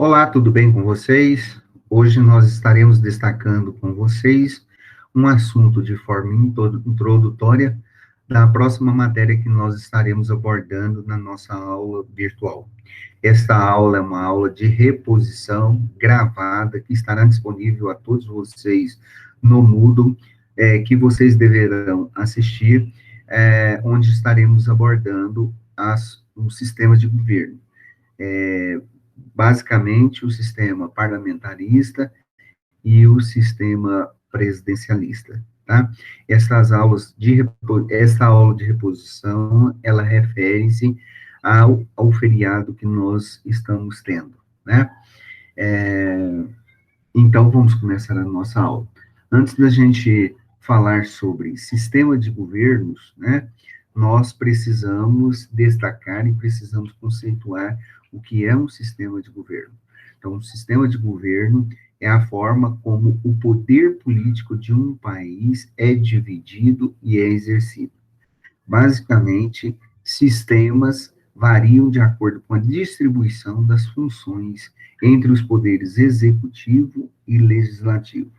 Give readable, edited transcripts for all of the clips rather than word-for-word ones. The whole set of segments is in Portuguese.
Olá, tudo bem com vocês? Hoje nós estaremos destacando com vocês um assunto de forma introdutória da próxima matéria que nós estaremos abordando na nossa aula virtual. Esta aula é uma aula de reposição gravada que estará disponível a todos vocês no Moodle, que vocês deverão assistir, onde estaremos abordando os sistemas de governo. Basicamente, o sistema parlamentarista e o sistema presidencialista, tá? Essa aula de reposição, ela refere-se ao feriado que nós estamos tendo, né? Então, vamos começar a nossa aula. Antes da gente falar sobre sistema de governos, né, nós precisamos destacar e precisamos conceituar o que é um sistema de governo. Então, um sistema de governo é a forma como o poder político de um país é dividido e é exercido. Basicamente, sistemas variam de acordo com a distribuição das funções entre os poderes executivo e legislativo.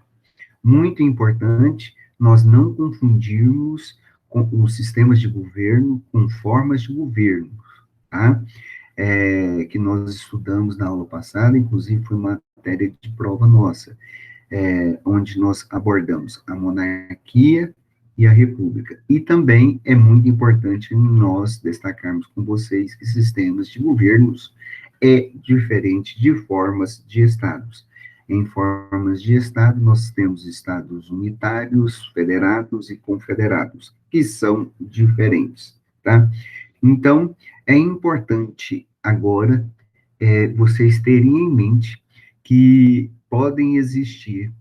Muito importante nós não confundirmos com os sistemas de governo com formas de governo, tá? Que nós estudamos na aula passada, inclusive foi uma matéria de prova nossa, onde nós abordamos a monarquia e a república. E também é muito importante nós destacarmos com vocês que sistemas de governos é diferente de formas de estados. Em formas de estado, nós temos estados unitários, federados e confederados, que são diferentes, tá? Então, é importante agora vocês terem em mente que podem existir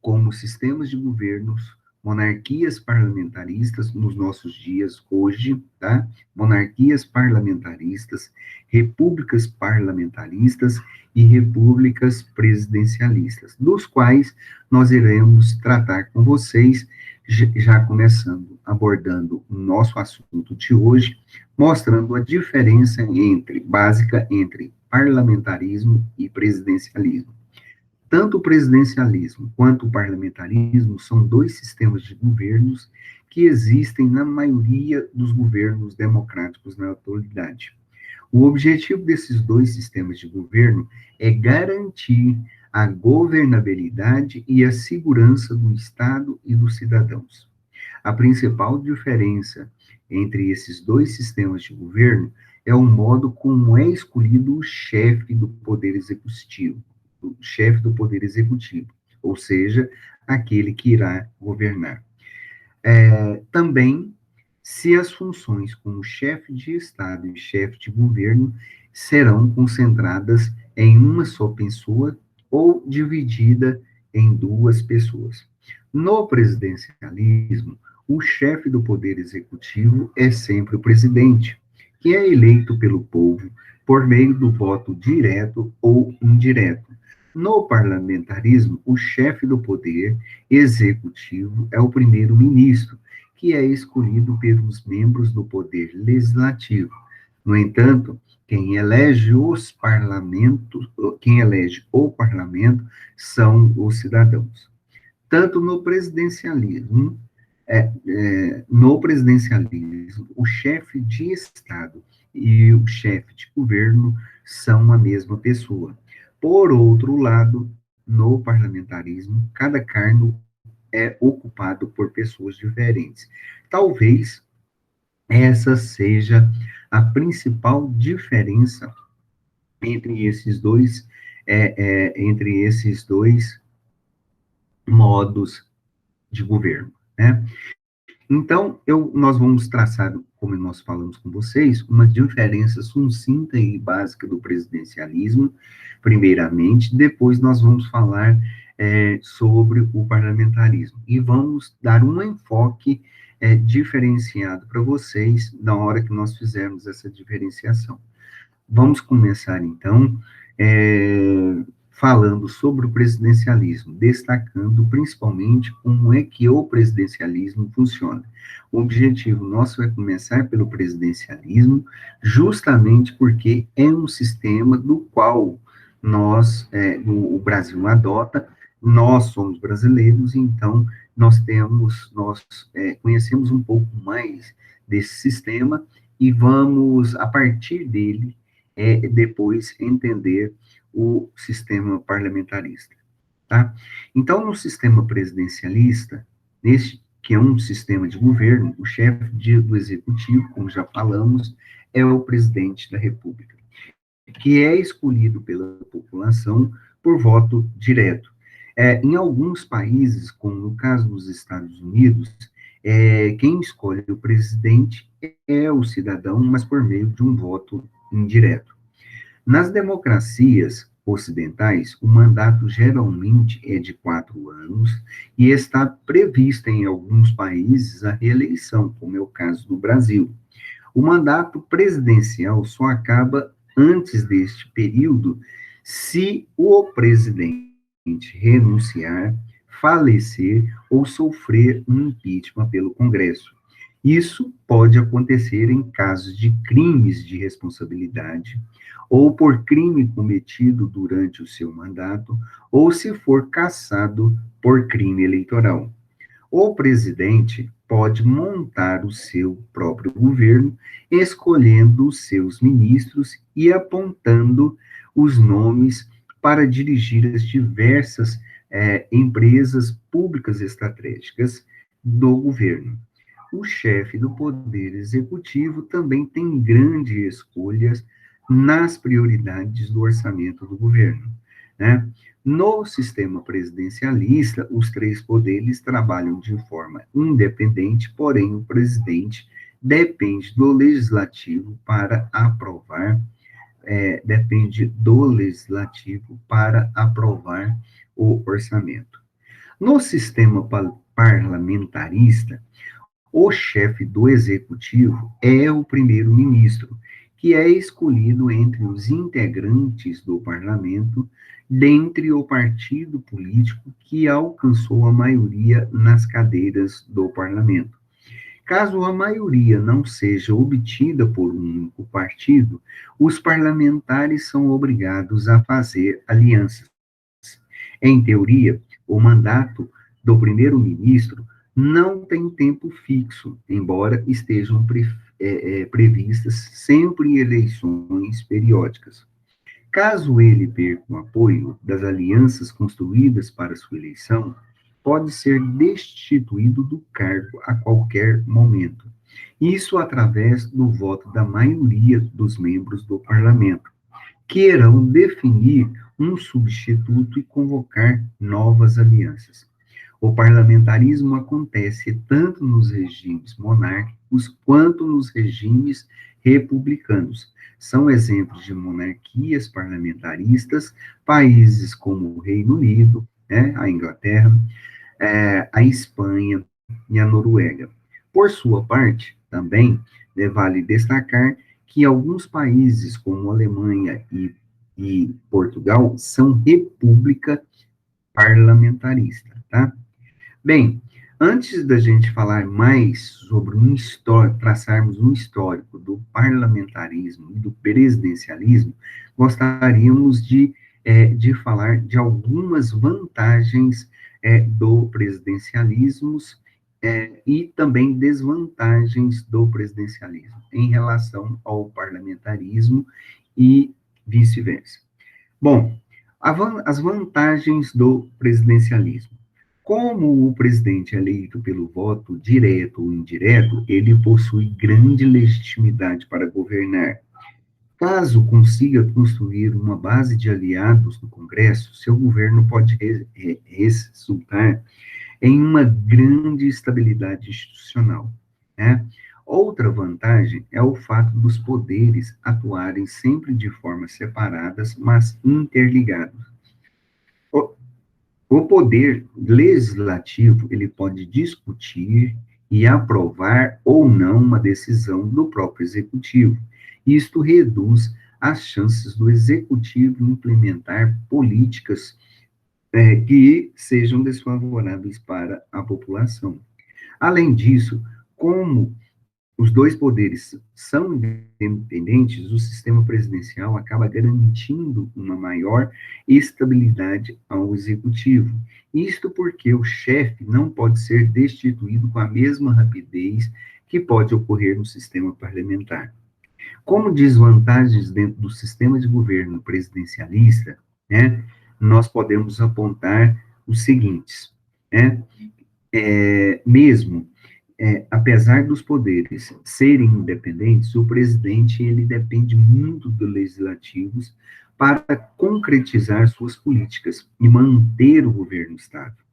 como sistemas de governos, monarquias parlamentaristas nos nossos dias hoje, tá? Monarquias parlamentaristas, repúblicas parlamentaristas e repúblicas presidencialistas, dos quais nós iremos tratar com vocês, já começando abordando o nosso assunto de hoje, mostrando a diferença básica entre parlamentarismo e presidencialismo. Tanto o presidencialismo quanto o parlamentarismo são dois sistemas de governos que existem na maioria dos governos democráticos na atualidade. O objetivo desses dois sistemas de governo é garantir a governabilidade e a segurança do Estado e dos cidadãos. A principal diferença entre esses dois sistemas de governo é o modo como é escolhido o chefe do poder executivo, ou seja, aquele que irá governar. Também, se as funções como chefe de Estado e chefe de governo serão concentradas em uma só pessoa ou dividida em duas pessoas. No presidencialismo, o chefe do poder executivo é sempre o presidente, que é eleito pelo povo por meio do voto direto ou indireto. No parlamentarismo, o chefe do poder executivo é o primeiro-ministro, que é escolhido pelos membros do poder legislativo. No entanto, quem elege o parlamento são os cidadãos. Tanto no presidencialismo, o chefe de Estado e o chefe de governo são a mesma pessoa. Por outro lado, no parlamentarismo, cada cargo é ocupado por pessoas diferentes. Talvez essa seja a principal diferença entre esses dois modos de governo, né? Então, nós vamos traçar, como nós falamos com vocês, uma diferença sucinta e básica do presidencialismo, primeiramente, depois nós vamos falar sobre o parlamentarismo, e vamos dar um enfoque diferenciado para vocês na hora que nós fizermos essa diferenciação. Vamos começar, então, falando sobre o presidencialismo, destacando principalmente como é que o presidencialismo funciona. O objetivo nosso é começar pelo presidencialismo, justamente porque é um sistema do qual o Brasil adota, nós somos brasileiros, então nós conhecemos um pouco mais desse sistema e vamos, a partir dele, depois entender o sistema parlamentarista, tá? Então, no sistema presidencialista, nesse que é um sistema de governo, o chefe do executivo, como já falamos, é o presidente da República, que é escolhido pela população por voto direto. Em alguns países, como no caso dos Estados Unidos, quem escolhe o presidente é o cidadão, mas por meio de um voto indireto. Nas democracias ocidentais, o mandato geralmente é de 4 anos e está prevista em alguns países a reeleição, como é o caso do Brasil. O mandato presidencial só acaba antes deste período se o presidente renunciar, falecer ou sofrer um impeachment pelo Congresso. Isso pode acontecer em casos de crimes de responsabilidade, ou por crime cometido durante o seu mandato, ou se for cassado por crime eleitoral. O presidente pode montar o seu próprio governo, escolhendo os seus ministros e apontando os nomes para dirigir as diversas empresas públicas estratégicas do governo. O chefe do Poder Executivo também tem grandes escolhas nas prioridades do orçamento do governo, né? No sistema presidencialista, os três poderes trabalham de forma independente, porém o presidente depende do legislativo para aprovar, depende do legislativo para aprovar o orçamento. No sistema parlamentarista, o chefe do executivo é o primeiro-ministro, que é escolhido entre os integrantes do parlamento, dentre o partido político que alcançou a maioria nas cadeiras do parlamento. Caso a maioria não seja obtida por um único partido, os parlamentares são obrigados a fazer alianças. Em teoria, o mandato do primeiro-ministro não tem tempo fixo, embora estejam previstas sempre eleições periódicas. Caso ele perca o apoio das alianças construídas para sua eleição, pode ser destituído do cargo a qualquer momento. Isso através do voto da maioria dos membros do parlamento, que irão definir um substituto e convocar novas alianças. O parlamentarismo acontece tanto nos regimes monárquicos quanto nos regimes republicanos. São exemplos de monarquias parlamentaristas países como o Reino Unido, né, a Inglaterra, a Espanha e a Noruega. Por sua parte, também vale destacar que alguns países, como a Alemanha e Portugal, são república parlamentarista, tá? Bem, antes da gente falar mais sobre um histórico, traçarmos um histórico do parlamentarismo e do presidencialismo, gostaríamos de falar de algumas vantagens do presidencialismo e também desvantagens do presidencialismo em relação ao parlamentarismo e vice-versa. Bom, as vantagens do presidencialismo. Como o presidente é eleito pelo voto direto ou indireto, ele possui grande legitimidade para governar. Caso consiga construir uma base de aliados no Congresso, seu governo pode resultar em uma grande estabilidade institucional, né? Outra vantagem é o fato dos poderes atuarem sempre de formas separadas, mas interligados. O, o poder legislativo, ele pode discutir e aprovar ou não uma decisão do próprio executivo. Isto reduz as chances do executivo implementar políticas que sejam desfavoráveis para a população. Além disso, como os dois poderes são independentes, o sistema presidencial acaba garantindo uma maior estabilidade ao executivo. Isto porque o chefe não pode ser destituído com a mesma rapidez que pode ocorrer no sistema parlamentar. Como desvantagens dentro do sistema de governo presidencialista, né, nós podemos apontar os seguintes, né, mesmo apesar dos poderes serem independentes, o presidente ele depende muito dos legislativos para concretizar suas políticas e manter o governo estável.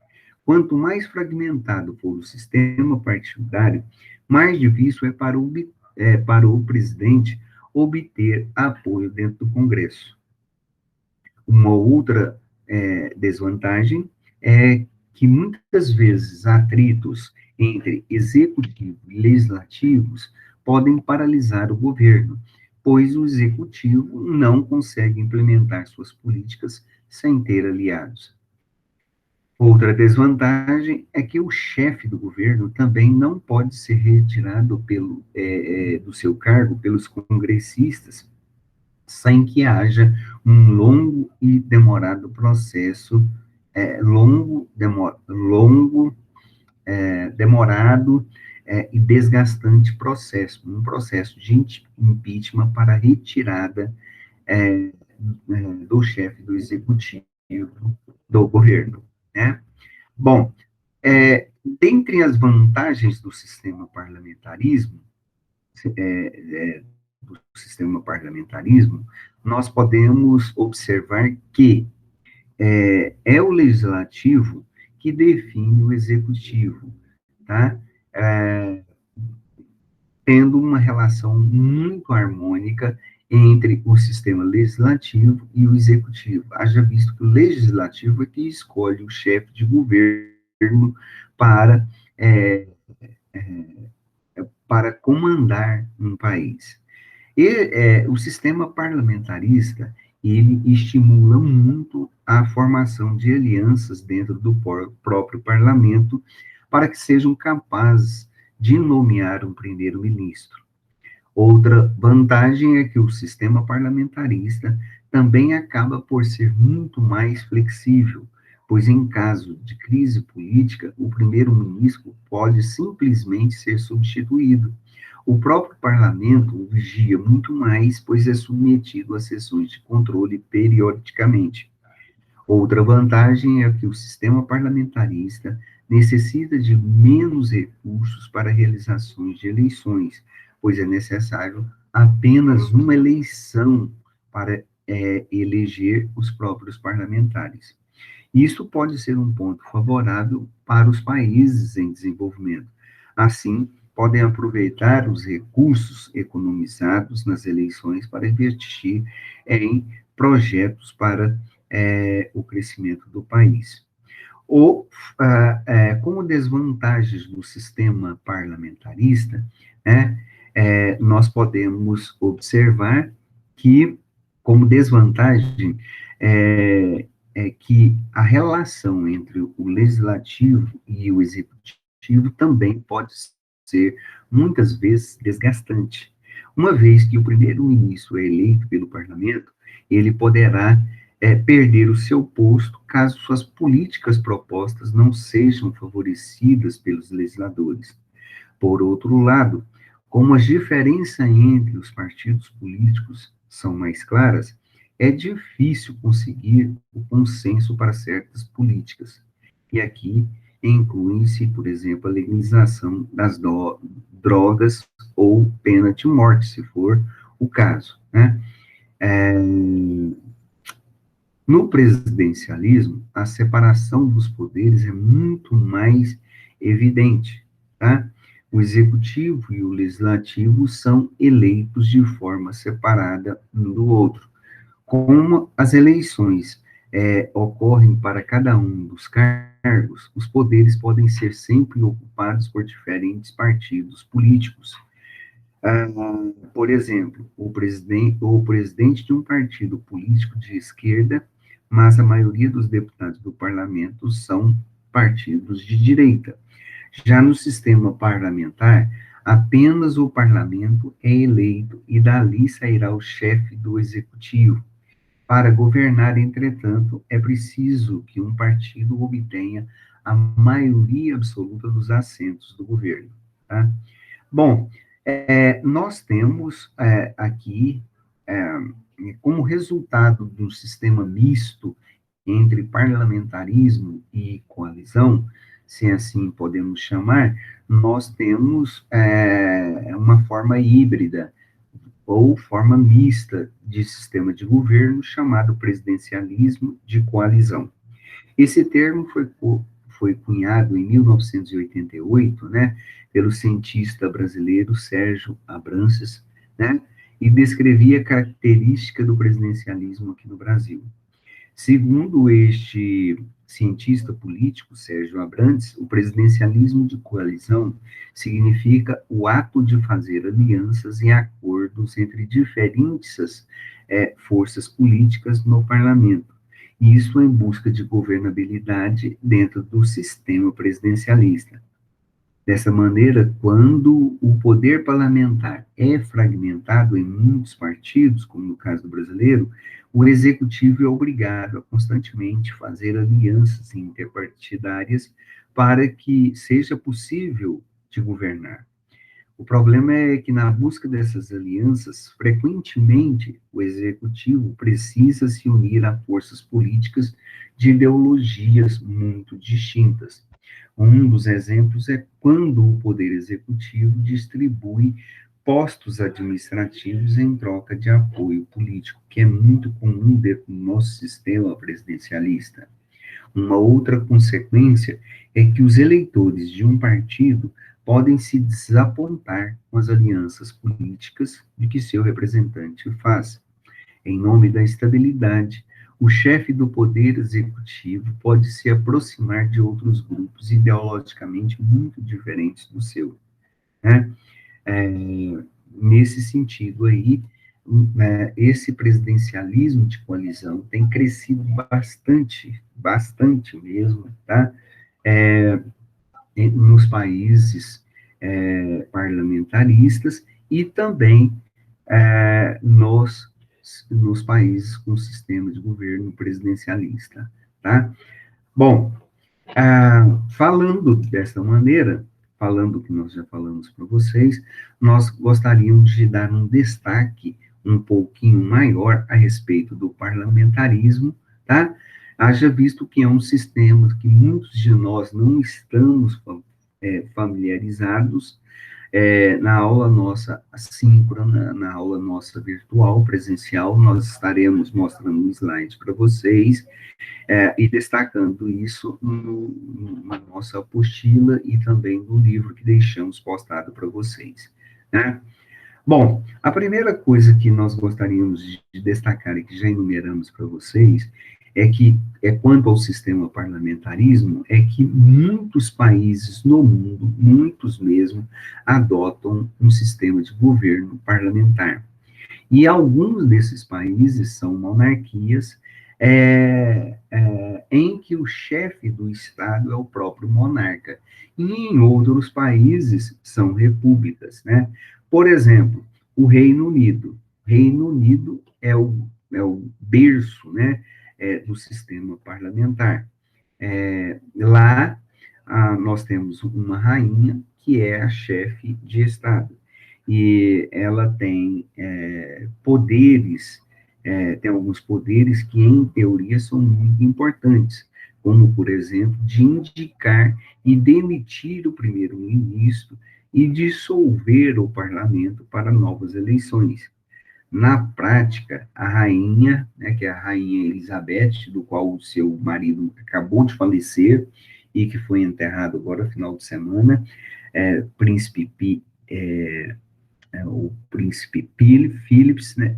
Quanto mais fragmentado for o sistema partidário, mais difícil para o presidente obter apoio dentro do Congresso. Uma outra desvantagem é que muitas vezes atritos entre executivo e legislativos podem paralisar o governo, pois o executivo não consegue implementar suas políticas sem ter aliados. Outra desvantagem é que o chefe do governo também não pode ser retirado do seu cargo pelos congressistas sem que haja um longo e demorado processo, demorado e desgastante processo, um processo de impeachment para retirada do chefe do executivo do governo, né? Bom, dentre as vantagens do sistema parlamentarismo, nós podemos observar que é o legislativo que define o executivo, tá? Tendo uma relação muito harmônica entre o sistema legislativo e o executivo. Haja visto que o legislativo é que escolhe o chefe de governo para, para comandar um país. E o sistema parlamentarista, ele estimula muito a formação de alianças dentro do próprio parlamento para que sejam capazes de nomear um primeiro-ministro. Outra vantagem é que o sistema parlamentarista também acaba por ser muito mais flexível, pois em caso de crise política, o primeiro-ministro pode simplesmente ser substituído. O próprio parlamento o vigia muito mais, pois é submetido a sessões de controle periodicamente. Outra vantagem é que o sistema parlamentarista necessita de menos recursos para realizações de eleições, pois é necessário apenas uma eleição para eleger os próprios parlamentares. Isso pode ser um ponto favorável para os países em desenvolvimento. Assim, podem aproveitar os recursos economizados nas eleições para investir em projetos para o crescimento do país. Como desvantagens do sistema parlamentarista, né, nós podemos observar que, como desvantagem, que a relação entre o legislativo e o executivo também pode ser, muitas vezes, desgastante. Uma vez que o primeiro-ministro é eleito pelo parlamento, ele poderá perder o seu posto caso suas políticas propostas não sejam favorecidas pelos legisladores. Por outro lado, como as diferenças entre os partidos políticos são mais claras, é difícil conseguir o consenso para certas políticas. E aqui inclui-se, por exemplo, a legalização das drogas ou pena de morte, se for o caso, né? No presidencialismo, a separação dos poderes é muito mais evidente, tá? O executivo e o legislativo são eleitos de forma separada um do outro. Como as eleições ocorrem para cada um dos cargos, os poderes podem ser sempre ocupados por diferentes partidos políticos. Por exemplo, o presidente de um partido político de esquerda, mas a maioria dos deputados do parlamento são partidos de direita. Já no sistema parlamentar, Apenas o parlamento é eleito e dali sairá o chefe do executivo. Para governar, entretanto, é preciso que um partido obtenha a maioria absoluta dos assentos do governo. Tá? Bom, nós temos aqui, é, como resultado do sistema misto entre parlamentarismo e coalizão, se assim podemos chamar, nós temos uma forma híbrida ou forma mista de sistema de governo chamado presidencialismo de coalizão. Esse termo foi cunhado em 1988, né, pelo cientista brasileiro Sérgio Abrantes, né, e descrevia a característica do presidencialismo aqui no Brasil. Segundo este cientista político, Sérgio Abrantes, o presidencialismo de coalizão significa o ato de fazer alianças e acordos entre diferentes forças políticas no parlamento, e isso em busca de governabilidade dentro do sistema presidencialista. Dessa maneira, quando o poder parlamentar é fragmentado em muitos partidos, como no caso do brasileiro, o executivo é obrigado a constantemente fazer alianças interpartidárias para que seja possível de governar. O problema é que, na busca dessas alianças, frequentemente o executivo precisa se unir a forças políticas de ideologias muito distintas. Um dos exemplos é quando o poder executivo distribui postos administrativos em troca de apoio político, que é muito comum dentro do nosso sistema presidencialista. Uma outra consequência é que os eleitores de um partido podem se desapontar com as alianças políticas de que seu representante faz. Em nome da estabilidade, o chefe do poder executivo pode se aproximar de outros grupos ideologicamente muito diferentes do seu, né? Nesse sentido aí, esse presidencialismo de coalizão tem crescido bastante, bastante mesmo, tá? Nos países parlamentaristas e também nos países com sistema de governo presidencialista, tá? Bom, falando dessa maneira, falando o que nós já falamos para vocês, nós gostaríamos de dar um destaque um pouquinho maior a respeito do parlamentarismo, tá? Haja visto que é um sistema que muitos de nós não estamos familiarizados. Na aula nossa assíncrona, na aula nossa virtual, presencial, nós estaremos mostrando um slide para vocês, e destacando isso na nossa apostila e também no livro que deixamos postado para vocês, né? Bom, a primeira coisa que nós gostaríamos de destacar e que já enumeramos para vocês quanto ao sistema parlamentarismo, é que muitos países no mundo, muitos mesmo, adotam um sistema de governo parlamentar. E alguns desses países são monarquias, em que o chefe do Estado é o próprio monarca. E em outros países são repúblicas, né? Por exemplo, o Reino Unido. Reino Unido é o berço, né, do sistema parlamentar. Lá, nós temos uma rainha que é a chefe de Estado. E ela tem poderes, tem alguns poderes que, em teoria, são muito importantes, como, por exemplo, de indicar e demitir o primeiro-ministro e dissolver o parlamento para novas eleições. Na prática, a rainha, né, que é a rainha Elizabeth, do qual o seu marido acabou de falecer e que foi enterrado agora no final de semana, o príncipe Philips, né,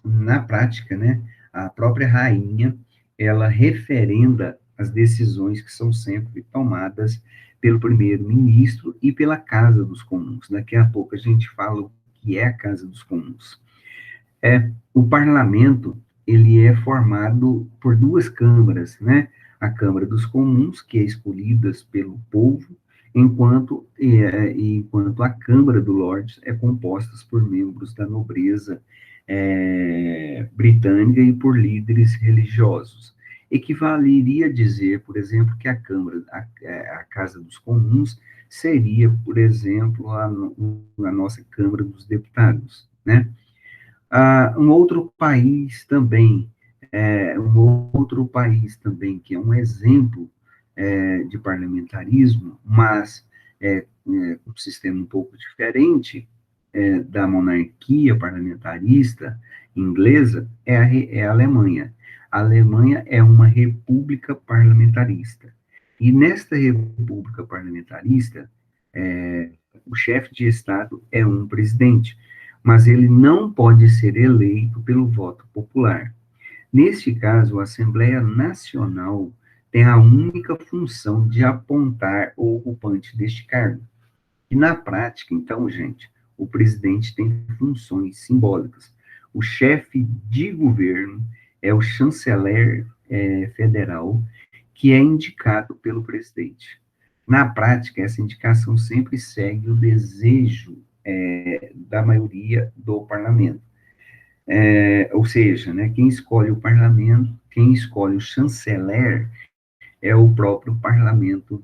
na prática, né, a própria rainha, ela referenda as decisões que são sempre tomadas pelo primeiro-ministro e pela Casa dos Comuns. Daqui a pouco a gente fala o que é a Casa dos Comuns. O parlamento, ele é formado por duas câmaras, né? A Câmara dos Comuns, que é escolhida pelo povo, enquanto a Câmara do Lordes é composta por membros da nobreza britânica e por líderes religiosos. Equivaleria dizer, por exemplo, que a Câmara, a Casa dos Comuns, seria, por exemplo, a nossa Câmara dos Deputados, né? Um outro país também, que é um exemplo de parlamentarismo, mas um sistema um pouco diferente da monarquia parlamentarista inglesa, é a Alemanha. A Alemanha é uma república parlamentarista. E nesta república parlamentarista, o chefe de Estado é um presidente, mas ele não pode ser eleito pelo voto popular. Neste caso, a Assembleia Nacional tem a única função de apontar o ocupante deste cargo. E na prática, então, gente, o presidente tem funções simbólicas. O chefe de governo é o chanceler federal, que é indicado pelo presidente. Na prática, essa indicação sempre segue o desejo da maioria do parlamento. Ou seja, né, quem escolhe o parlamento, quem escolhe o chanceler é o próprio parlamento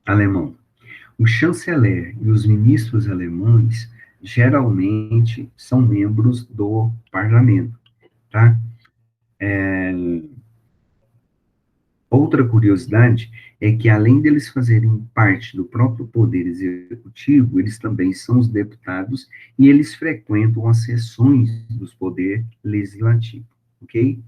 alemão. O chanceler e os ministros alemães geralmente são membros do parlamento, tá? Outra curiosidade é que, além deles fazerem parte do próprio poder executivo, eles também são os deputados e eles frequentam as sessões dos poder legislativo, ok?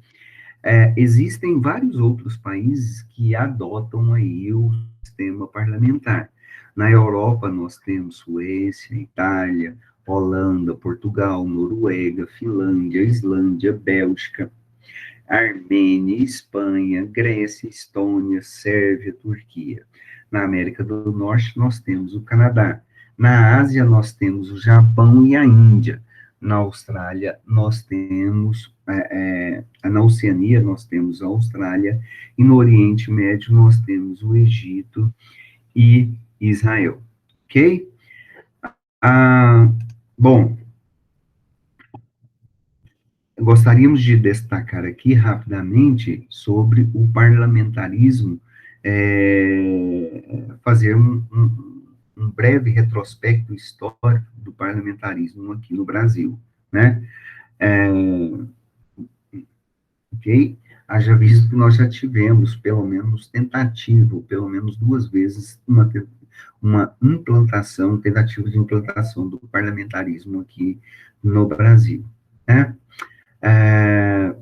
Existem vários outros países que adotam aí o sistema parlamentar. Na Europa, nós temos Suécia, Itália, Holanda, Portugal, Noruega, Finlândia, Islândia, Bélgica, Armênia, Espanha, Grécia, Estônia, Sérvia, Turquia. Na América do Norte, nós temos o Canadá. Na Ásia, nós temos o Japão e a Índia. Na Austrália, nós temos, na Oceania, nós temos a Austrália, e no Oriente Médio, nós temos o Egito e Israel. Ok? Bom, gostaríamos de destacar aqui rapidamente sobre o parlamentarismo, fazer um breve retrospecto histórico do parlamentarismo aqui no Brasil, né? Ok? Haja visto que nós já tivemos, pelo menos tentativa, pelo menos 2 vezes, uma tentativa de implantação do parlamentarismo aqui no Brasil, né?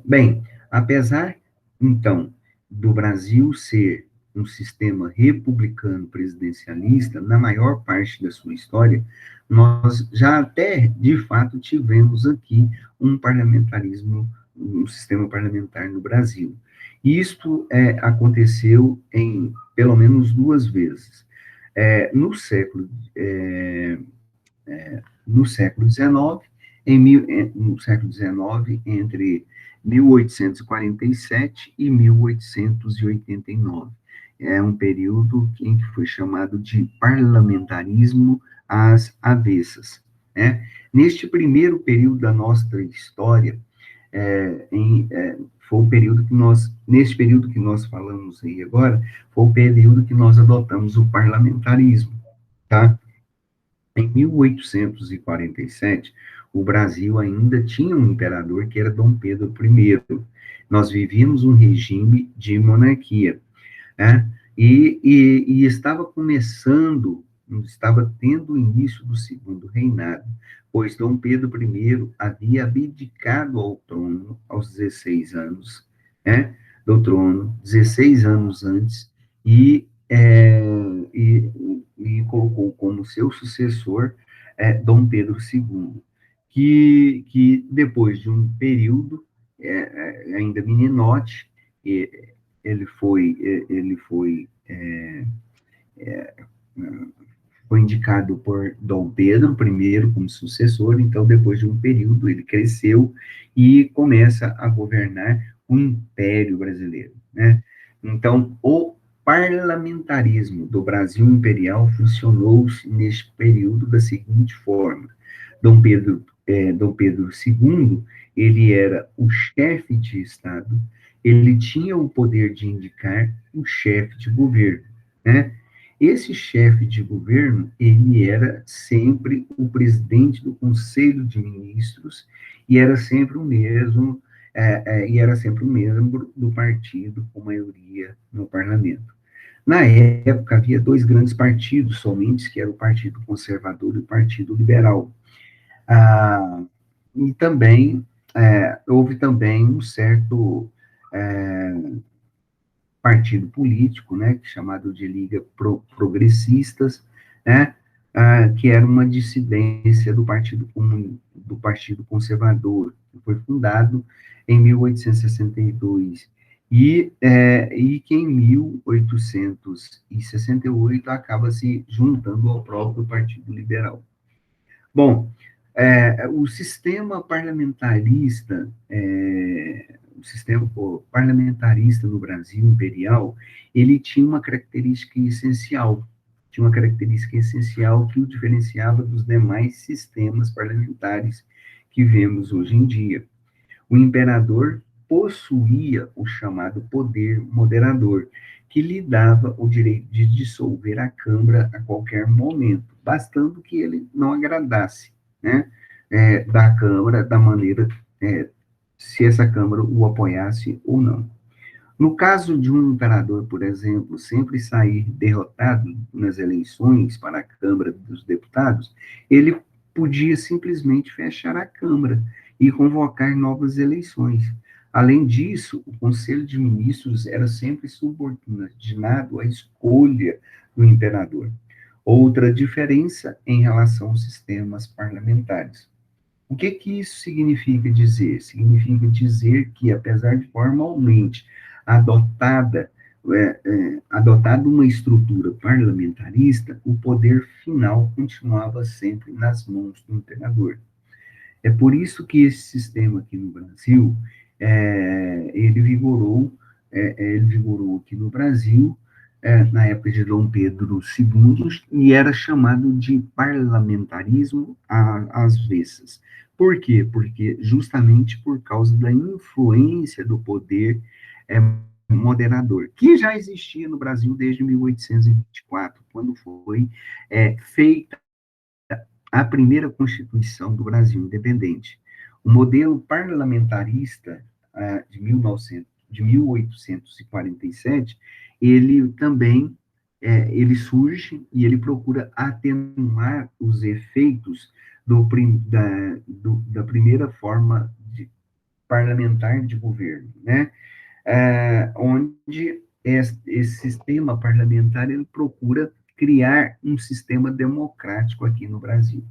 Bem, apesar, então, do Brasil ser um sistema republicano presidencialista, na maior parte da sua história, nós já até, de fato, tivemos aqui um parlamentarismo, um sistema parlamentar no Brasil. E isto aconteceu em, pelo menos, 2 vezes. No século XIX, no século XIX, entre 1847 e 1889. É um período em que foi chamado de parlamentarismo às avessas, né? Neste primeiro período da nossa história, foi o período que neste período que nós falamos aí agora, foi o período que nós adotamos o parlamentarismo, tá? Em 1847, o Brasil ainda tinha um imperador que era Dom Pedro I. Nós vivíamos um regime de monarquia, né? E estava começando, estava tendo o início do segundo reinado, pois Dom Pedro I havia abdicado ao trono aos 16 anos, né, do trono, 16 anos antes, e, e colocou como seu sucessor Dom Pedro II, que depois de um período, ainda meninote, foi indicado por Dom Pedro I como sucessor, então, depois de um período, ele cresceu e começa a governar o Império Brasileiro, né? Então, o parlamentarismo do Brasil imperial funcionou-se neste período da seguinte forma: Dom Pedro II, ele era o chefe de Estado, ele tinha o poder de indicar o chefe de governo, né? Esse chefe de governo, ele era sempre o presidente do Conselho de Ministros e era sempre o mesmo, e era sempre o membro do partido com maioria no parlamento. Na época, havia dois grandes partidos somente, que era o Partido Conservador e o Partido Liberal. Ah, e também houve também um certo partido político, né, chamado de Liga Progressistas, né, que era uma dissidência do Partido Conservador, que foi fundado em 1862, e que em 1868 acaba se juntando ao próprio Partido Liberal. Bom, o sistema parlamentarista, no Brasil imperial, ele tinha uma característica essencial que o diferenciava dos demais sistemas parlamentares que vemos hoje em dia. O imperador possuía o chamado poder moderador, que lhe dava o direito de dissolver a Câmara a qualquer momento, bastando que ele não agradasse, né, da Câmara, da maneira, se essa Câmara o apoiasse ou não. No caso de um imperador, por exemplo, sempre sair derrotado nas eleições para a Câmara dos Deputados, ele podia simplesmente fechar a Câmara e convocar novas eleições. Além disso, o Conselho de Ministros era sempre subordinado à escolha do imperador. Outra diferença em relação aos sistemas parlamentares. O que isso significa dizer? Significa dizer que, apesar de formalmente adotada, adotada uma estrutura parlamentarista, o poder final continuava sempre nas mãos do imperador. É por isso que esse sistema aqui no Brasil, ele vigorou aqui no Brasil, na época de Dom Pedro II, e era chamado de parlamentarismo às avessas. Por quê? Porque justamente por causa da influência do poder moderador, que já existia no Brasil desde 1824, quando foi feita a primeira Constituição do Brasil independente. O modelo parlamentarista de 1847, ele também ele surge e ele procura atenuar os efeitos da primeira forma parlamentar de governo, né? Onde esse sistema parlamentar ele procura criar um sistema democrático aqui no Brasil.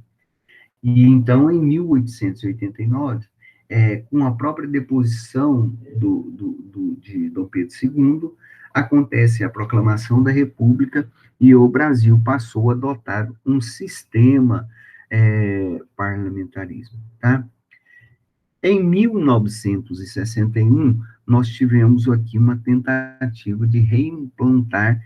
E então, em 1889, com a própria deposição de Dom Pedro II, acontece a proclamação da República e o Brasil passou a adotar um sistema parlamentarismo, tá? Em 1961, nós tivemos aqui uma tentativa de reimplantar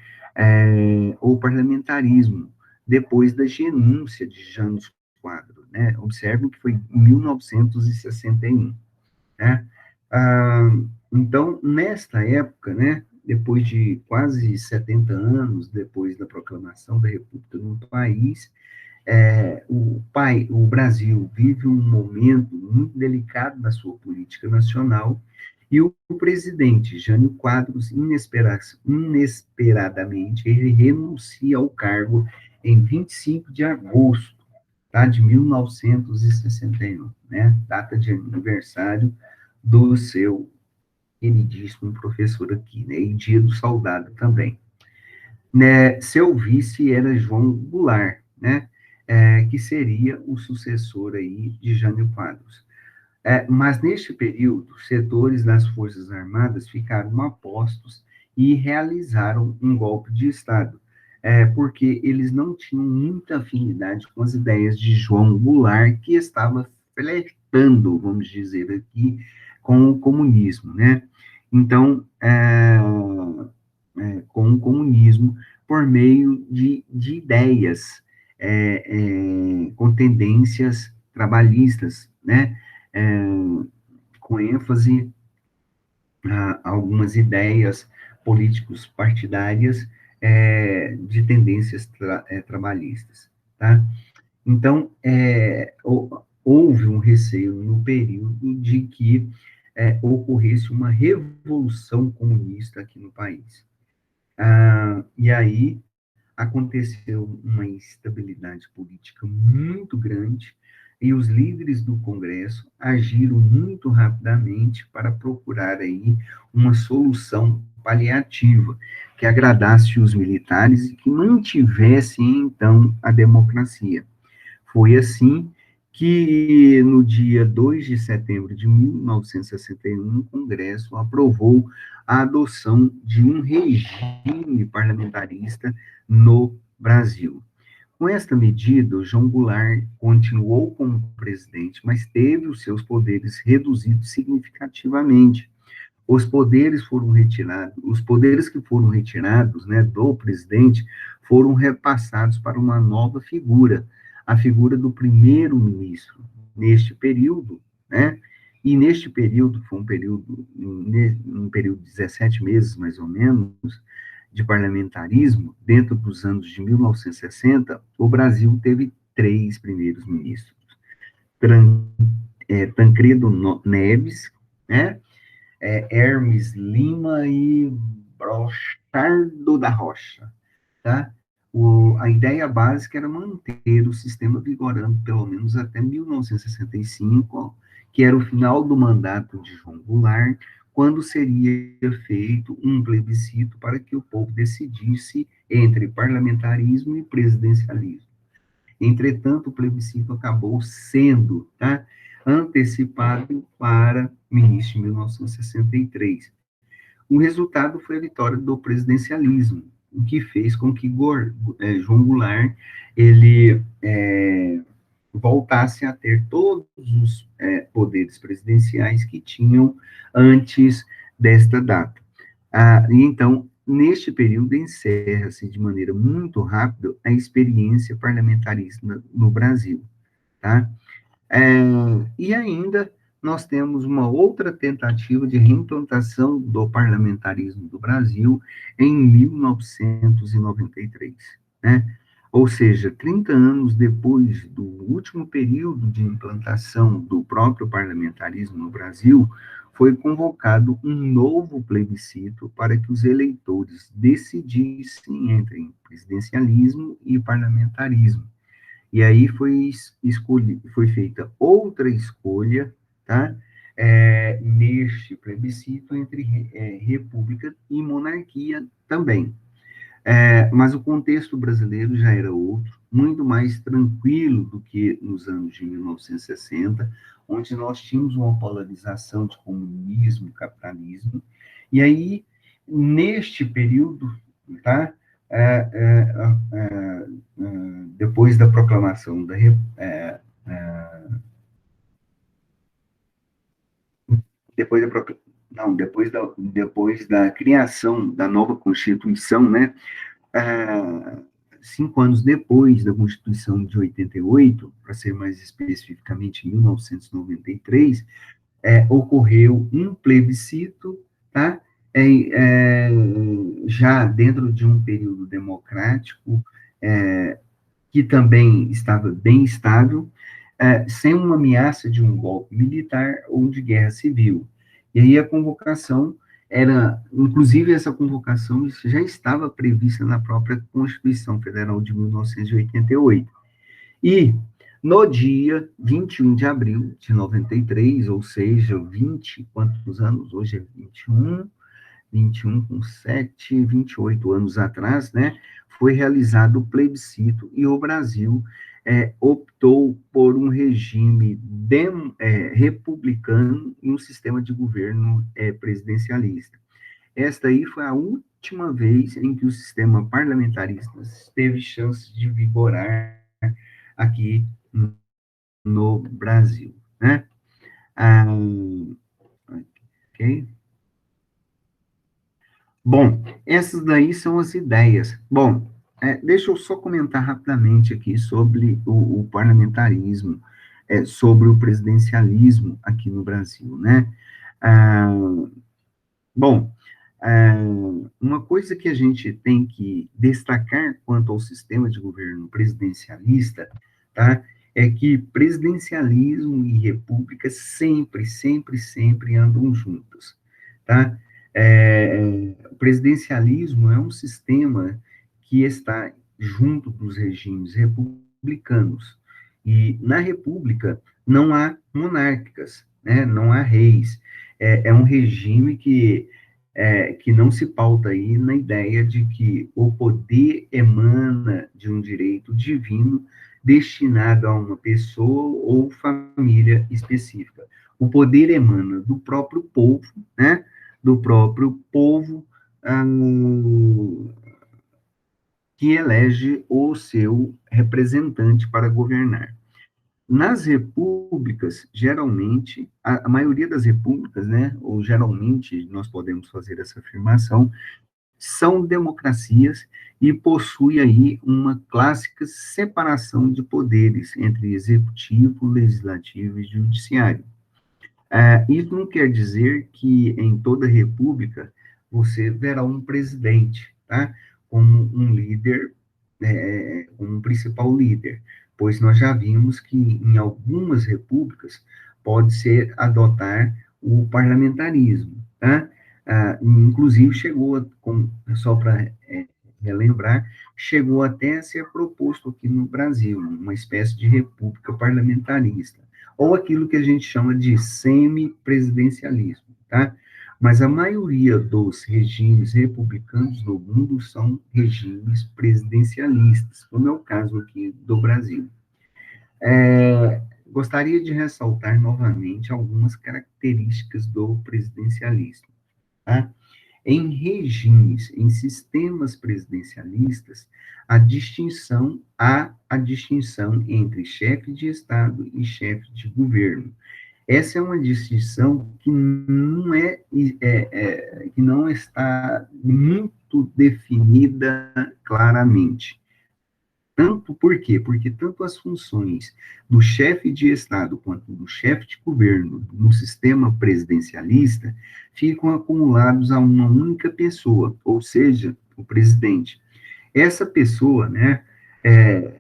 o parlamentarismo, depois da renúncia de Jânio Quadros, né? Observem que foi em 1961, né? Então, nesta época, né, depois de quase 70 anos depois da proclamação da República no país, o Brasil vive um momento muito delicado da sua política nacional e o presidente Jânio Quadros, inesperadamente, ele renuncia ao cargo em 25 de agosto, tá, de 1961, né, data de aniversário do seu queridíssimo professor aqui, né, e dia do soldado também. Né, seu vice era João Goulart, né, que seria o sucessor aí de Jânio Quadros. Mas neste período, setores das Forças Armadas ficaram apostos e realizaram um golpe de Estado, porque eles não tinham muita afinidade com as ideias de João Goulart, que estava flertando, vamos dizer aqui, com o comunismo, né? Então, com o comunismo por meio de ideias com tendências trabalhistas, né? É, com ênfase a algumas ideias políticos partidárias de tendências trabalhistas, tá? Então, houve um receio no período de que ocorresse uma revolução comunista aqui no país. E aí aconteceu uma instabilidade política muito grande e os líderes do Congresso agiram muito rapidamente para procurar aí uma solução paliativa que agradasse os militares e que mantivesse então a democracia. Foi assim que, no dia 2 de setembro de 1961, o Congresso aprovou a adoção de um regime parlamentarista no Brasil. Com esta medida, o João Goulart continuou como presidente, mas teve os seus poderes reduzidos significativamente. Os poderes que foram retirados, né, do presidente, foram repassados para uma nova figura, a figura do primeiro-ministro. Neste período, né, e neste período, foi um período de 17 meses, mais ou menos, de parlamentarismo, dentro dos anos de 1960, o Brasil teve três primeiros ministros. Tancredo Neves, né, Hermes Lima e Brochardo da Rocha, tá? A ideia básica era manter o sistema vigorando pelo menos até 1965, que era o final do mandato de João Goulart, quando seria feito um plebiscito para que o povo decidisse entre parlamentarismo e presidencialismo. Entretanto, o plebiscito acabou sendo, tá, antecipado para o início de 1963. O resultado foi a vitória do presidencialismo, o que fez com que João Goulart ele voltasse a ter todos os poderes presidenciais que tinham antes desta data. E então, neste período, encerra-se de maneira muito rápida a experiência parlamentarista no Brasil, tá? E ainda nós temos uma outra tentativa de reimplantação do parlamentarismo do Brasil em 1993, né? Ou seja, 30 anos depois do último período de implantação do próprio parlamentarismo no Brasil, foi convocado um novo plebiscito para que os eleitores decidissem entre presidencialismo e parlamentarismo. E aí foi feita outra escolha, tá? Neste plebiscito entre república e monarquia também. Mas o contexto brasileiro já era outro, muito mais tranquilo do que nos anos de 1960, onde nós tínhamos uma polarização de comunismo e capitalismo. E aí, neste período, tá? É, é, é, Depois da proclamação depois da, não, depois da criação da nova Constituição, né? 5 anos depois da Constituição de 88, para ser mais especificamente em 1993, ocorreu um plebiscito, tá? Já dentro de um período democrático, que também estava bem estável, sem uma ameaça de um golpe militar ou de guerra civil. E aí a convocação inclusive essa convocação já estava prevista na própria Constituição Federal de 1988. E no dia 21 de abril de 93, ou seja, 20, quantos anos? Hoje é 21 com 7, 28 anos atrás, né, foi realizado o plebiscito e o Brasil optou por um regime republicano e um sistema de governo presidencialista. Esta aí foi a última vez em que o sistema parlamentarista teve chance de vigorar aqui no Brasil, né? Ah, ok? Bom, essas daí são as ideias. Bom, deixa eu só comentar rapidamente aqui sobre o parlamentarismo, sobre o presidencialismo aqui no Brasil, né? Ah, bom, ah, uma coisa que a gente tem que destacar quanto ao sistema de governo presidencialista, tá? É que presidencialismo e república sempre, sempre, sempre andam juntos, tá? O presidencialismo é um sistema que está junto dos regimes republicanos. E na república não há monárquicas, né? Não há reis. É um regime que não se pauta aí na ideia de que o poder emana de um direito divino destinado a uma pessoa ou família específica. O poder emana do próprio povo, né? Do próprio povo que elege o seu representante para governar. Nas repúblicas, geralmente, a maioria das repúblicas, né, ou geralmente nós podemos fazer essa afirmação, são democracias e possui aí uma clássica separação de poderes entre executivo, legislativo e judiciário. Isso não quer dizer que em toda república você verá um presidente, tá? Como um líder, como um principal líder, pois nós já vimos que em algumas repúblicas pode ser adotar o parlamentarismo, tá? Inclusive chegou, só para relembrar, chegou até a ser proposto aqui no Brasil, uma espécie de república parlamentarista ou aquilo que a gente chama de semipresidencialismo, tá? Mas a maioria dos regimes republicanos no mundo são regimes presidencialistas, como é o caso aqui do Brasil. Gostaria de ressaltar novamente algumas características do presidencialismo, tá? Em regimes, em sistemas presidencialistas, há a distinção entre chefe de Estado e chefe de governo. Essa é uma distinção que que não está muito definida claramente. Tanto por quê? Porque tanto as funções do chefe de Estado quanto do chefe de governo no sistema presidencialista ficam acumulados a uma única pessoa, ou seja, o presidente. Essa pessoa, né,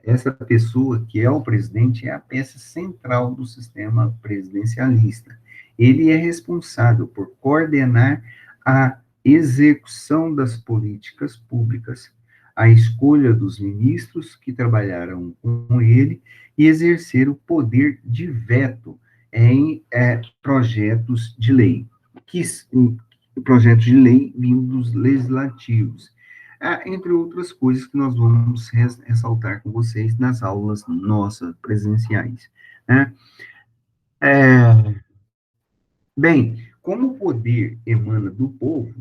essa pessoa que é o presidente é a peça central do sistema presidencialista. Ele é responsável por coordenar a execução das políticas públicas, a escolha dos ministros que trabalharão com ele e exercer o poder de veto em projetos de lei, projetos de lei vindos legislativos, entre outras coisas que nós vamos ressaltar com vocês nas aulas nossas presenciais, né? É, Bem, como o poder emana do povo,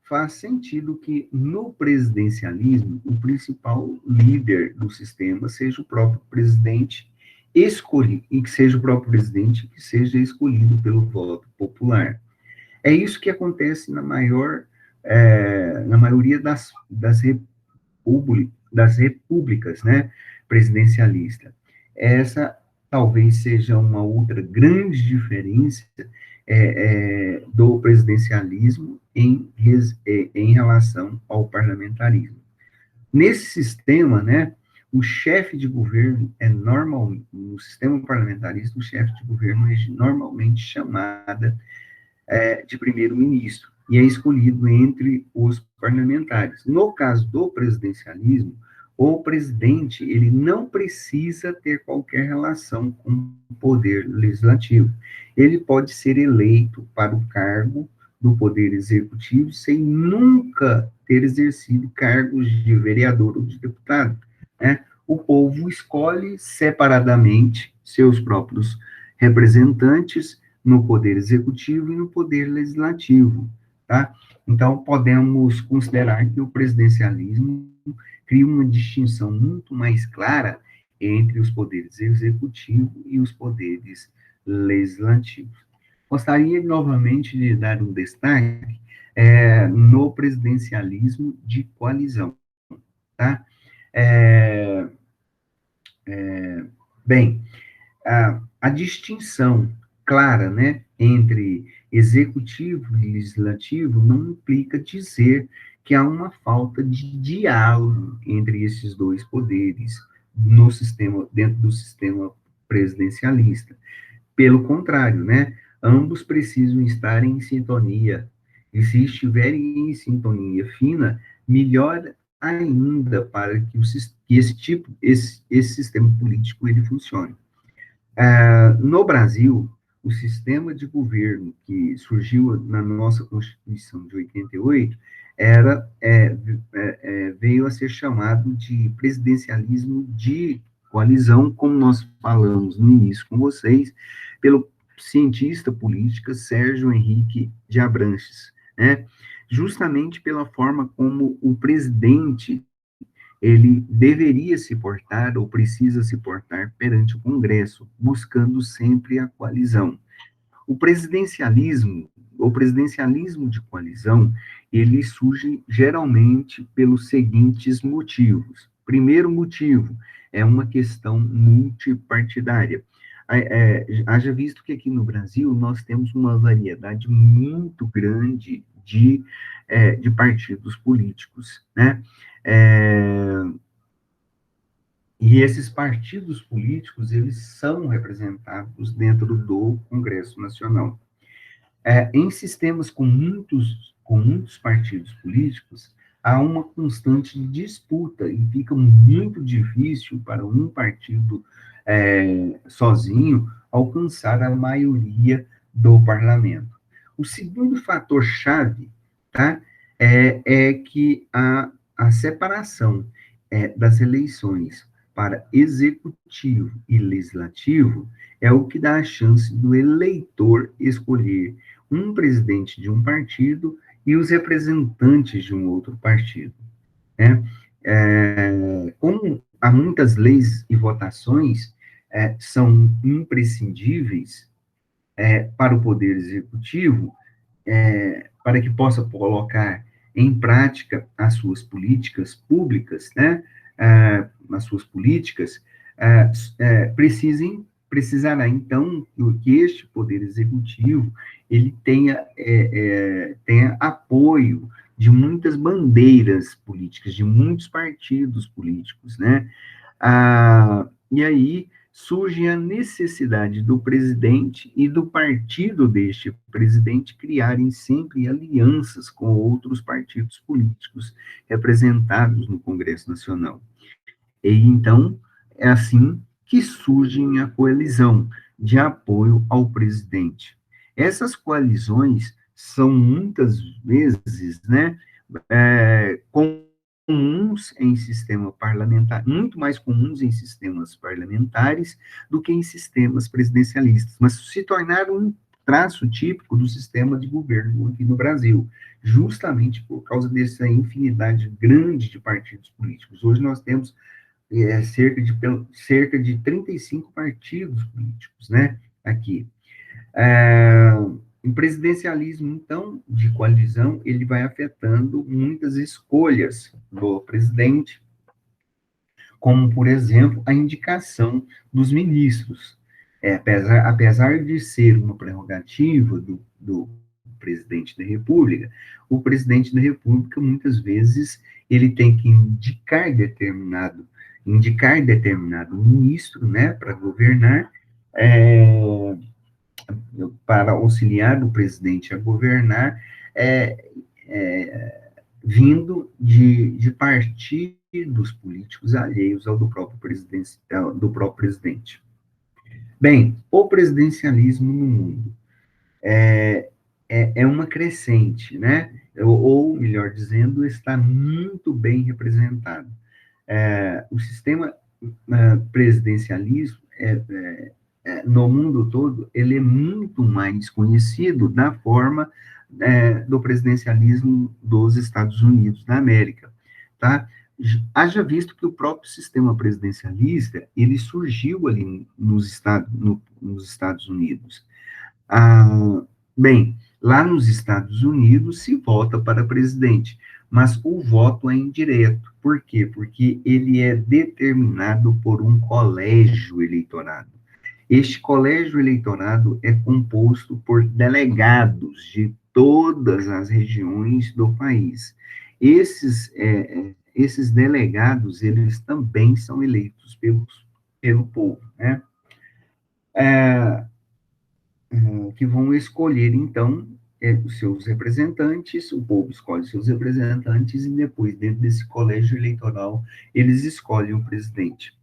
faz sentido que no presidencialismo o principal líder do sistema seja o próprio presidente e que seja o próprio presidente que seja escolhido pelo voto popular. É isso que acontece na maioria das repúblicas, né, presidencialistas. Essa talvez seja uma outra grande diferença do presidencialismo em relação ao parlamentarismo. Nesse sistema, né, o chefe de governo no sistema parlamentarista, o chefe de governo é normalmente chamada de primeiro-ministro e é escolhido entre os parlamentares. No caso do presidencialismo, o presidente ele não precisa ter qualquer relação com o poder legislativo. Ele pode ser eleito para o cargo do poder executivo sem nunca ter exercido cargos de vereador ou de deputado, né? O povo escolhe separadamente seus próprios representantes no poder executivo e no poder legislativo, tá? Então, podemos considerar que o presidencialismo cria uma distinção muito mais clara entre os poderes executivo e os poderes legislativos. Gostaria novamente de dar um destaque no presidencialismo de coalizão, tá? É, bem, a distinção clara, né, entre executivo e legislativo não implica dizer que há uma falta de diálogo entre esses dois poderes no sistema, dentro do sistema presidencialista. Pelo contrário, né, ambos precisam estar em sintonia. E se estiverem em sintonia fina, melhor ainda para que, que esse sistema político ele funcione. No Brasil, o sistema de governo que surgiu na nossa Constituição de 88 veio a ser chamado de presidencialismo de coalizão, como nós falamos no início com vocês, pelo cientista político Sérgio Henrique de Abranches, né? Justamente pela forma como o presidente ele deveria se portar ou precisa se portar perante o Congresso, buscando sempre a coalizão. O presidencialismo de coalizão, ele surge geralmente pelos seguintes motivos. Primeiro motivo é uma questão multipartidária. Haja visto que aqui no Brasil nós temos uma variedade muito grande de partidos políticos, né? E esses partidos políticos, eles são representados dentro do Congresso Nacional. Em sistemas com muitos partidos políticos, há uma constante disputa e fica muito difícil para um partido sozinho alcançar a maioria do parlamento. O segundo fator-chave, tá, que a separação das eleições para executivo e legislativo é o que dá a chance do eleitor escolher um presidente de um partido e os representantes de um outro partido, né? Como há muitas leis e votações são imprescindíveis para o Poder Executivo, para que possa colocar em prática as suas políticas públicas, né? Nas suas políticas, precisará, então, que este Poder Executivo ele tenha apoio de muitas bandeiras políticas, de muitos partidos políticos, né? E aí surge a necessidade do presidente e do partido deste presidente criarem sempre alianças com outros partidos políticos representados no Congresso Nacional. E então, é assim que surge a coalizão de apoio ao presidente. Essas coalizões são muitas vezes, né, comuns em sistema parlamentar, muito mais comuns em sistemas parlamentares do que em sistemas presidencialistas, mas se tornaram um traço típico do sistema de governo aqui no Brasil, justamente por causa dessa infinidade grande de partidos políticos. Hoje nós temos cerca de 35 partidos políticos, né, aqui. O presidencialismo, então, de coalizão, ele vai afetando muitas escolhas do presidente, como, por exemplo, a indicação dos ministros. Apesar de ser uma prerrogativa do presidente da República, o presidente da República, muitas vezes, ele tem que indicar determinado ministro, né, para governar, para auxiliar o presidente a governar, vindo de partidos políticos alheios ao do próprio presidente. Bem, o presidencialismo no mundo é uma crescente, né? Ou, melhor dizendo, está muito bem representado. O sistema presidencialismo no mundo todo, ele é muito mais conhecido da forma do presidencialismo dos Estados Unidos da América, tá? Haja visto que o próprio sistema presidencialista, ele surgiu ali nos Estados Unidos. Bem, Lá nos Estados Unidos se vota para presidente, mas o voto é indireto. Por quê? Porque ele é determinado por um colégio eleitorado. Este colégio eleitorado é composto por delegados de todas as regiões do país. Esses delegados, eles também são eleitos pelo povo, né? Que vão escolher, então, os seus representantes, o povo escolhe seus representantes, e depois, dentro desse colégio eleitoral, eles escolhem o presidente.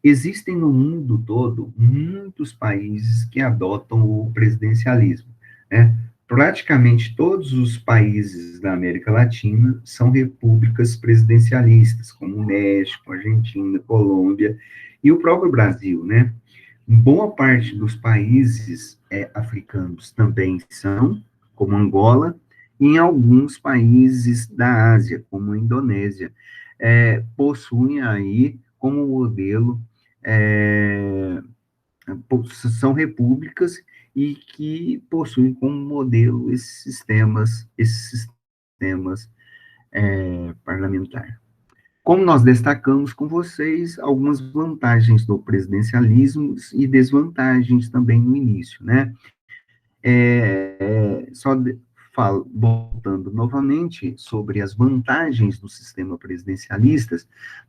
Existem no mundo todo muitos países que adotam o presidencialismo, né? Praticamente todos os países da América Latina são repúblicas presidencialistas, como México, Argentina, Colômbia e o próprio Brasil, né? Boa parte dos países africanos também são, como Angola, e em alguns países da Ásia, como a Indonésia, possuem aí como modelo, é, são repúblicas e que possuem como modelo esses sistemas parlamentares. Como nós destacamos com vocês, algumas vantagens do presidencialismo e desvantagens também no início, né? Só voltando novamente sobre as vantagens do sistema presidencialista,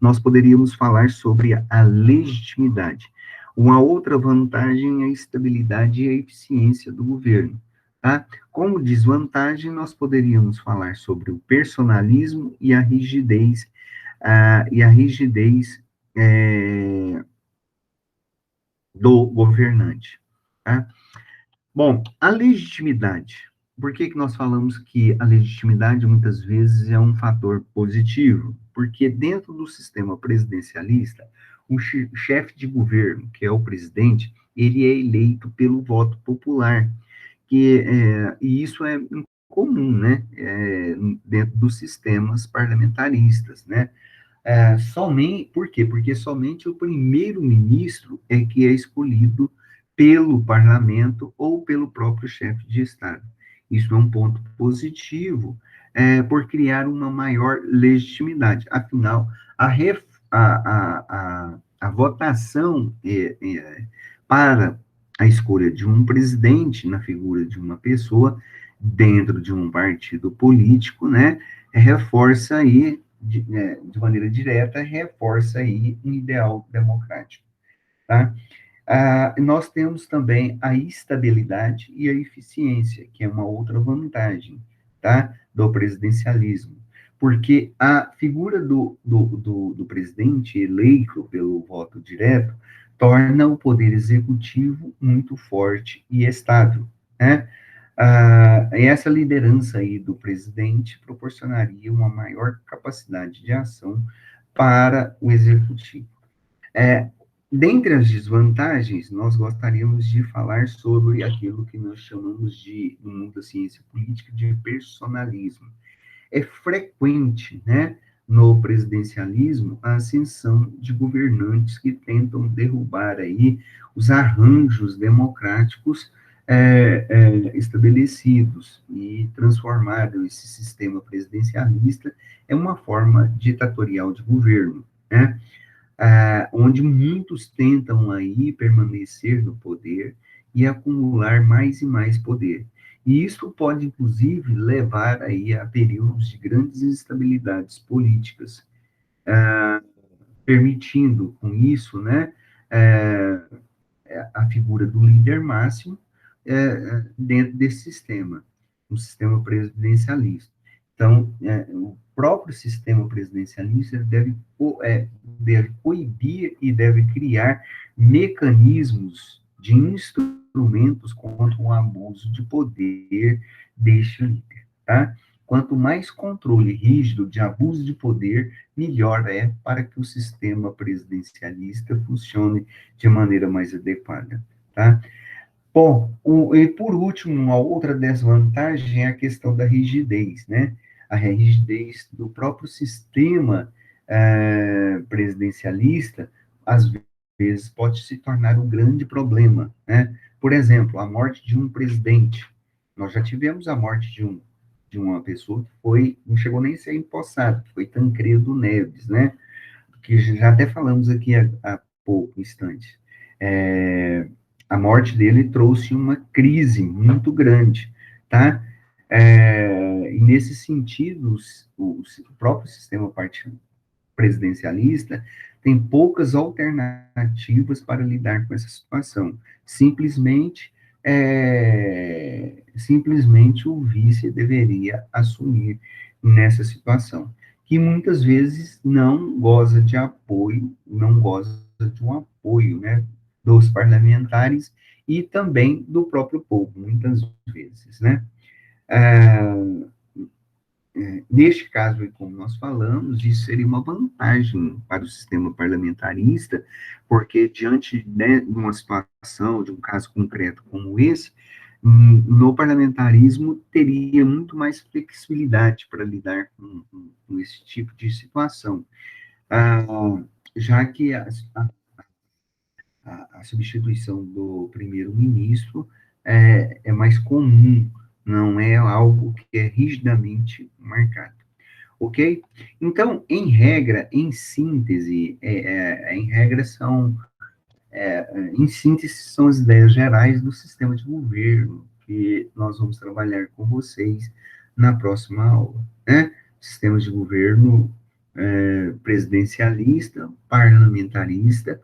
nós poderíamos falar sobre a legitimidade. Uma outra vantagem é a estabilidade e a eficiência do governo, tá? Como desvantagem, nós poderíamos falar sobre o personalismo e a rigidez, é, do governante, tá? Bom, a legitimidade. Por que que nós falamos que a legitimidade muitas vezes é um fator positivo? Porque dentro do sistema presidencialista, o chefe de governo, que é o presidente, ele é eleito pelo voto popular, e isso é comum, né, dentro dos sistemas parlamentaristas, né? Por quê? Porque somente o primeiro-ministro é que é escolhido pelo parlamento ou pelo próprio chefe de Estado. Isso é um ponto positivo, por criar uma maior legitimidade. Afinal, a votação para a escolha de um presidente na figura de uma pessoa dentro de um partido político, né, reforça aí de maneira direta, reforça aí um ideal democrático, tá? Nós temos também a estabilidade e a eficiência, que é uma outra vantagem, tá? Do presidencialismo, porque a figura do presidente eleito pelo voto direto torna o poder executivo muito forte e estável, né? Essa liderança aí do presidente proporcionaria uma maior capacidade de ação para o executivo. É, Dentre as desvantagens, nós gostaríamos de falar sobre aquilo que nós chamamos de, no mundo da ciência política, de personalismo. É frequente, né, no presidencialismo, a ascensão de governantes que tentam derrubar aí os arranjos democráticos estabelecidos e transformar esse sistema presidencialista em uma forma ditatorial de governo, né? Onde muitos tentam aí permanecer no poder e acumular mais e mais poder. E isso pode, inclusive, levar aí a períodos de grandes instabilidades políticas, permitindo com isso, né, é, a figura do líder máximo dentro desse sistema, um sistema presidencialista. Então, o próprio sistema presidencialista deve coibir e deve criar mecanismos de instrumentos contra o abuso de poder deste líder, tá? Quanto mais controle rígido de abuso de poder, melhor é para que o sistema presidencialista funcione de maneira mais adequada, tá? Bom, e por último, uma outra desvantagem é a questão da rigidez, né? A rigidez do próprio sistema presidencialista, às vezes, pode se tornar um grande problema, né? Por exemplo, a morte de um presidente. Nós já tivemos a morte de uma pessoa que não chegou nem a ser empossada, que foi Tancredo Neves, né? Que já até falamos aqui há pouco instante. É, a morte dele trouxe uma crise muito grande, tá? E nesse sentido, o próprio sistema presidencialista tem poucas alternativas para lidar com essa situação. Simplesmente o vice deveria assumir nessa situação, que muitas vezes não goza de apoio, não goza de um apoio, né, dos parlamentares e também do próprio povo, muitas vezes, né? Ah, Neste caso, como nós falamos, isso seria uma vantagem para o sistema parlamentarista, porque diante, né, de uma situação, de um caso concreto como esse, no parlamentarismo teria muito mais flexibilidade para lidar com esse tipo de situação, ah, já que a substituição do primeiro-ministro é mais comum, não é algo que é rigidamente marcado. Ok? Então, em regra, em síntese, em síntese, são as ideias gerais do sistema de governo que nós vamos trabalhar com vocês na próxima aula, né? Sistema de governo presidencialista, parlamentarista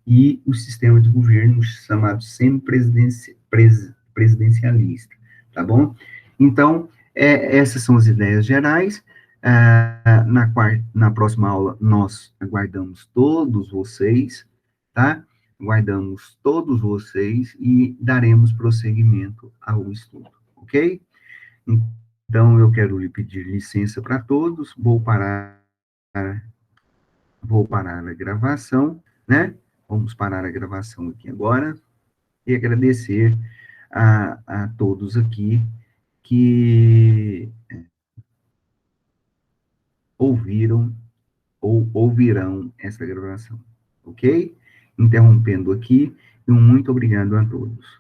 e o sistema de governo chamado semipresidencialista, tá bom? Então, essas são as ideias gerais. Na próxima aula, nós aguardamos todos vocês, tá? Aguardamos todos vocês e daremos prosseguimento ao estudo, ok? Então, eu quero lhe pedir licença para todos, vou parar a gravação, né? Vamos parar a gravação aqui agora e agradecer a todos aqui que ouviram ou ouvirão essa gravação, ok? Interrompendo aqui, e um muito obrigado a todos.